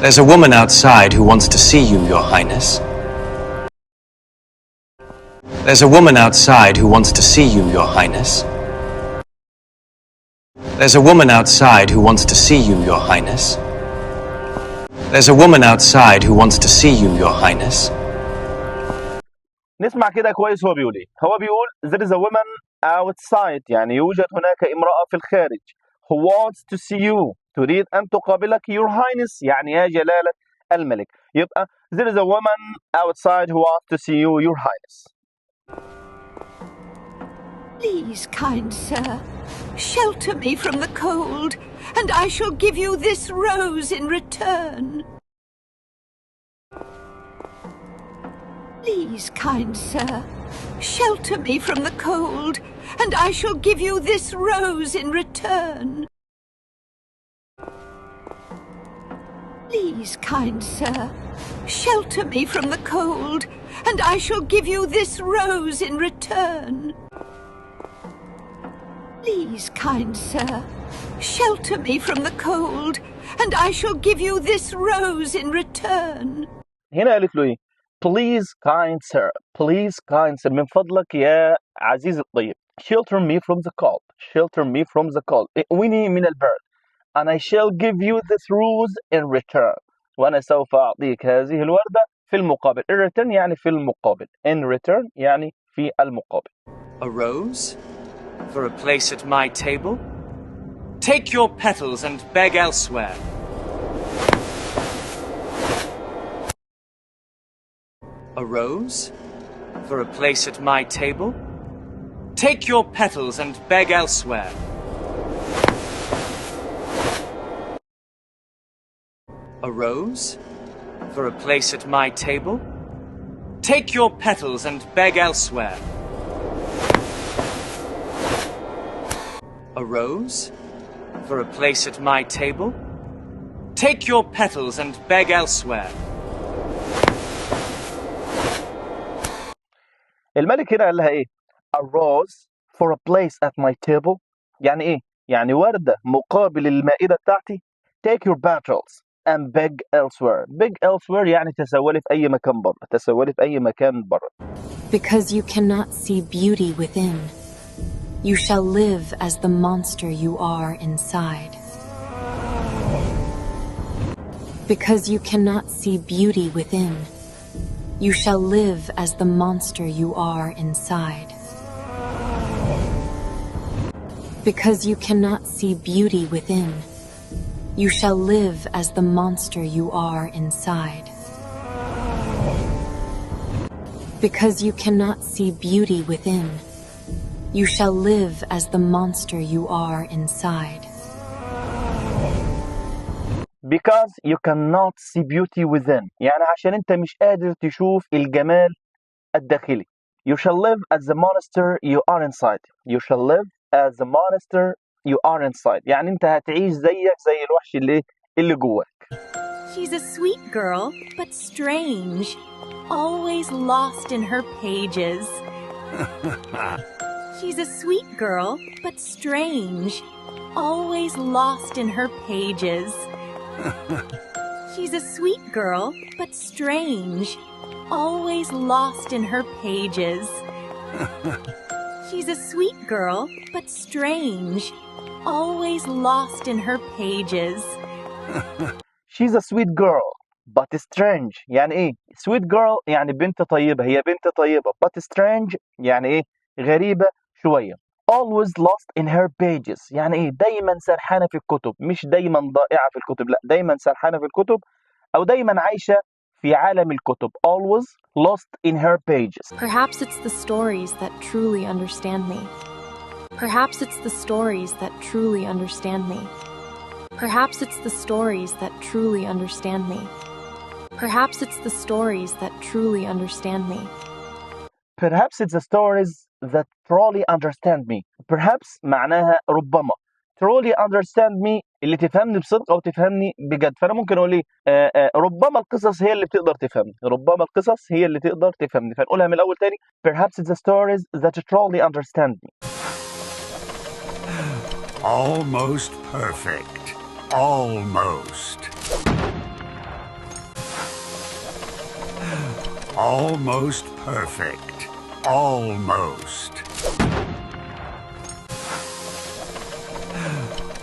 There's a woman outside who wants to see you, Your Highness. There's a woman outside who wants to see you, Your Highness. There's a woman outside who wants to see you, Your Highness. There's a woman outside who wants to see you, Your Highness. نسمع كده كويس. هو بيقول ايه؟ هو بيقول there is a woman outside، يعني يوجد هناك امرأة في الخارج who wants to see you، تريد أن تقابلك your highness، يعني يا جلالة الملك. يبقى there is a woman outside who wants to see you your highness. Please, kind sir, shelter me from the cold, and I shall give you this rose in return. Please, kind sir, shelter me from the cold, and I shall give you this rose in return. Please, kind sir, shelter me from the cold, and I shall give you this rose in return. Please, kind sir, shelter me from the cold, and I shall give you this rose in return. هنا قالت له ايه؟ Please, kind sir, please, kind sir، من فضلك يا عزيز الطيب. Shelter me from the cold، shelter me from the cold، اقوني من البرد. And I shall give you this rose in return، وأنا سوف أعطيك هذه الوردة في المقابل. In return يعني في المقابل. In return يعني في المقابل. A rose? For a place at my table? Take your petals and beg elsewhere. A rose? For a place at my table? Take your petals and beg elsewhere. A rose? For a place at my table? Take your petals and beg elsewhere. A rose? For a place at my table? Take your petals and beg elsewhere. الملك هنا قال لها ايه؟ A rose for a place at my table، يعني ايه؟ يعني وردة مقابل المائدة بتاعتي. Take your petals and beg elsewhere. Beg elsewhere يعني تسولي في أي مكان بره، تسولي في أي مكان بره. Because you cannot see beauty within, you shall live as the monster you are inside. Because you cannot see beauty within, you shall live as the monster you are inside. Because you cannot see beauty within, you shall live as the monster you are inside. Because you cannot see beauty within, you shall live as the monster you are inside. Because you cannot see beauty within، يعني عشان انت مش قادر تشوف الجمال الداخلي. You shall live as the monster you are inside. You shall live as the monster you are inside، يعني انت هتعيش زيك زي الوحش اللي جواك. She's a sweet girl, but strange, always lost in her pages. She's a sweet girl, but strange, always lost in her pages. She's a sweet girl, but strange, always lost in her pages. She's a sweet girl, but strange, always lost in her pages. She's a sweet girl but strange، يعني ايه؟ sweet girl يعني بنت طيبة، هي بنت طيبة. but strange يعني ايه؟ غريبة شوية. always lost in her pages، يعني ايه؟ دايما سرحانة في الكتب، مش دايما ضائعة في الكتب، لا دايما سرحانة في الكتب أو دايما عايشة في عالم الكتب. always lost in her pages. Perhaps it's the stories that truly understand me. Perhaps it's the stories that truly understand me. Perhaps it's the stories that truly understand me. Perhaps it's the stories that truly understand me. Perhaps it's the stories that truly understand me. Perhaps معناها ربما. Truly understand me اللي تفهمني بصدق أو تفهمني بجد. فأنا ممكن أقول إيه؟ ربما القصص هي اللي بتقدر تفهمني. ربما القصص هي اللي تقدر تفهمني. فنقولها من الأول تاني. Perhaps it's the stories that truly understand me. Almost perfect. Almost. Almost perfect. Almost.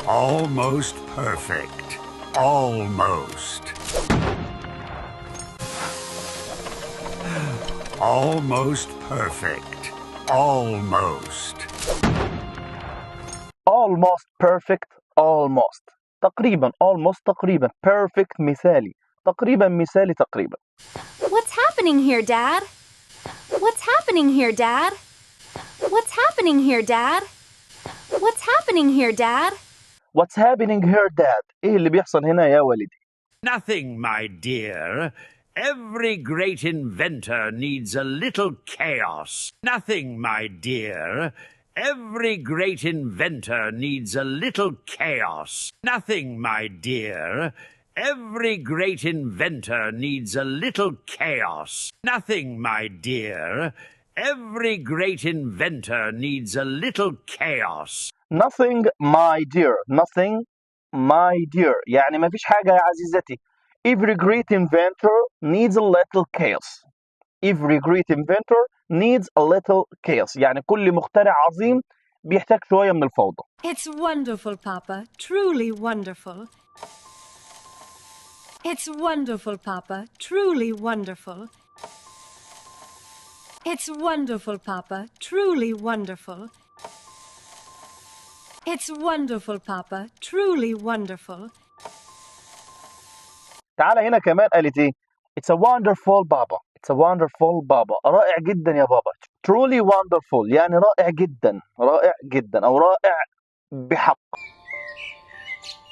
Almost perfect. Almost. Almost perfect. Almost. almost perfect almost تقريبا almost تقريبا perfect مثالي تقريبا مثالي تقريبا. What's happening here, Dad? What's happening here, Dad? What's happening here, Dad? What's happening here, Dad? What's happening here, Dad? إيه اللي بيحصل هنا يا ولدي؟ Nothing, my dear. Every great inventor needs a little chaos. Nothing, my dear. Every great inventor needs a little chaos. Nothing, my dear. Every great inventor needs a little chaos. Nothing, my dear. Every great inventor needs a little chaos. Nothing, my dear. Nothing, my dear. يعني ما فيش حاجة يا عزيزتي. Every great inventor needs a little chaos. Every great inventor needs a little chaos. يعني كل مخترع عظيم بيحتاج شوية من الفوضى. It's wonderful, Papa. Truly wonderful. It's wonderful, Papa. Truly wonderful. It's wonderful, Papa. Truly wonderful. It's wonderful, Papa. Truly wonderful. تعالى هنا كمان قالت ايه؟ It's a wonderful Baba. It's a wonderful Baba. رائع جدا يا بابا. Truly wonderful يعني رائع جدا. رائع جدا أو رائع بحق.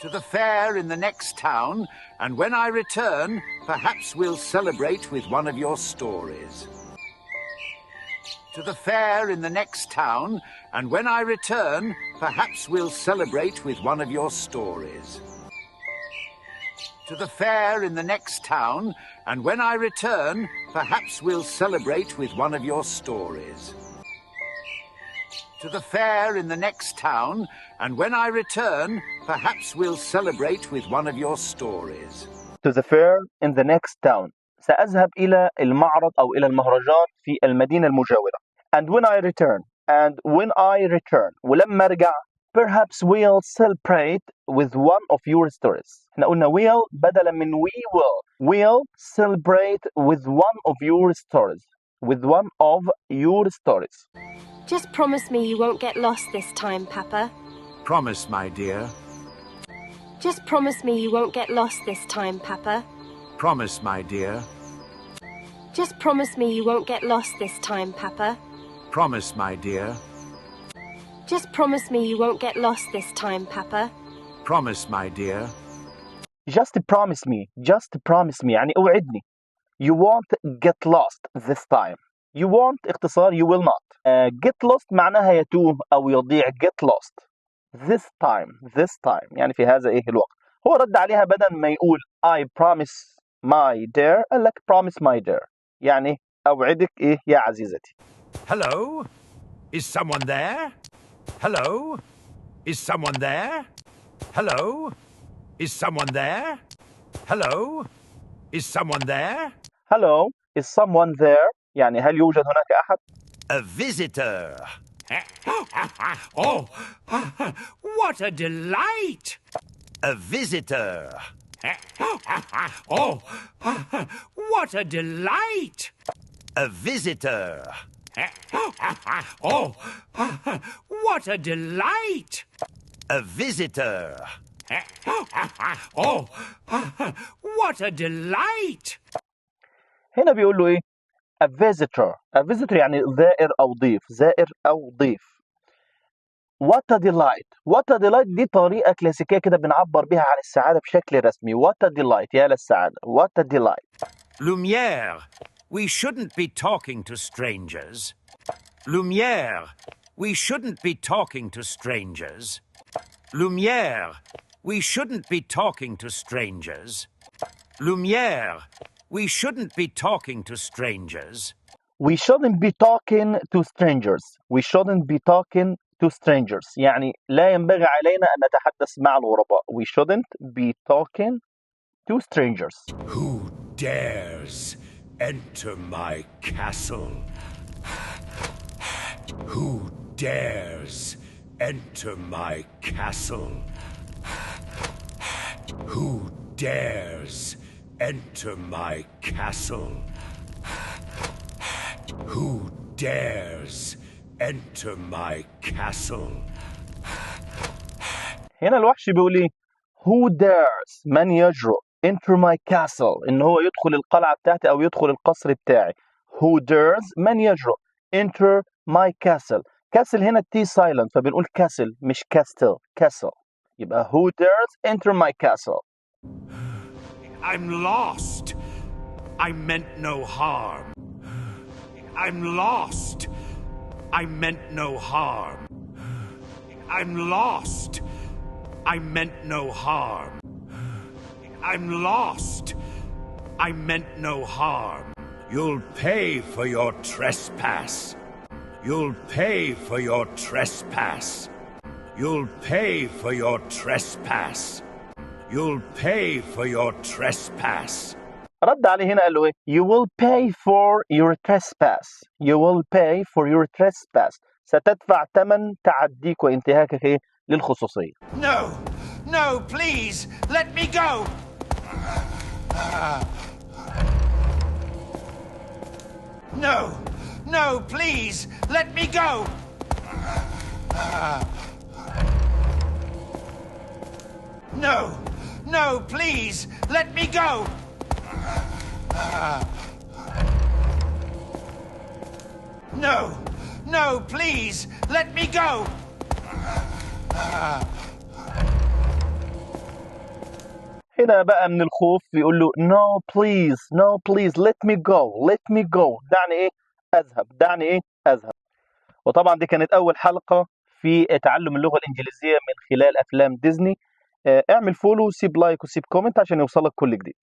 To the fair in the next town, and when I return, perhaps we'll celebrate with one of your stories. To the fair in the next town, and when I return, perhaps we'll celebrate with one of your stories. To the fair in the next town, and when I return, perhaps we'll celebrate with one of your stories. To the fair in the next town, and when I return, perhaps we'll celebrate with one of your stories. To the fair in the next town. سأذهب إلى المعرض أو إلى المهرجان في المدينة المجاورة. And when I return. ولما أرجع perhaps we'll celebrate with one of your stories. احنا قلنا will بدلا من we will. We'll celebrate with one of your stories. With one of your stories. Just promise me you won't get lost this time, Papa. Promise, my dear. Just promise me you won't get lost this time, Papa. Promise, my dear. Just promise me you won't get lost this time, Papa. Promise, my dear. Just promise me you won't get lost this time, Papa. Promise, my dear. Just promise me. Just promise me. يعني اوعدني. You won't get lost this time. You won't اختصار you will not. Get lost معناها يتوه أو يضيع. Get lost. This time. يعني في هذا الوقت. هو رد عليها بدل ما يقول I promise my dear قال لك promise my dear. يعني أوعدك يا عزيزتي. Hello? Is someone there? Hello? Is someone there? Hello? Is someone there? Hello? Is someone there? Hello, is someone there? يعني هل يوجد هناك أحد؟ A visitor. Oh, what a delight! A visitor. Oh, what a delight! A visitor. Oh, what a delight! A visitor. Oh, what a delight! هنا بيقول له إيه؟ A visitor. A visitor يعني زائر أو ضيف. زائر أو ضيف. What a delight. What a delight دي طريقة كلاسيكية كده بنعبر بها عن السعادة بشكل رسمي. What a delight يا للسعادة. What a delight. Lumière, we shouldn't be talking to strangers. Lumière, we shouldn't be talking to strangers. Lumière, we shouldn't be talking to strangers. Lumière, we shouldn't be talking to strangers. We shouldn't be talking to strangers. We shouldn't be talking to strangers. يعني لا ينبغي علينا أن نتحدث مع الغرباء. We shouldn't be talking to strangers. Who dares enter my castle? Who dares enter my castle? Who dares enter my castle? Who dares enter my castle? هنا الوحش بيقول ايه؟ Who dares من يجرؤ enter my castle ان هو يدخل القلعة بتاعتي او يدخل القصر بتاعي. Who dares من يجرؤ enter my castle. castle هنا T silent فبنقول castle مش castle. castle يبقى who dares enter my castle. I'm lost. I meant no harm. I'm lost. I meant no harm. I'm lost. I meant no harm. I'm lost. I meant no harm. You'll pay for your trespass. You'll pay for your trespass. You'll pay for your trespass. You'll pay for your trespass. رد عليه هنا قال له ايه؟ You will pay for your trespass. You will pay for your trespass. ستدفع ثمن تعديك وانتهاكك ايه؟ للخصوصية. No, no, please, let me go. No, no, please, let me go. No, no, please, let me go. No, no, please, let me go. هنا بقى من الخوف يقول له no please no please let me go let me go دعني ايه اذهب دعني ايه اذهب. وطبعا دي كانت اول حلقة في تعلم اللغة الانجليزية من خلال افلام ديزني. اعمل فولو وسيب لايك وسيب كومنت عشان يوصلك كل جديد.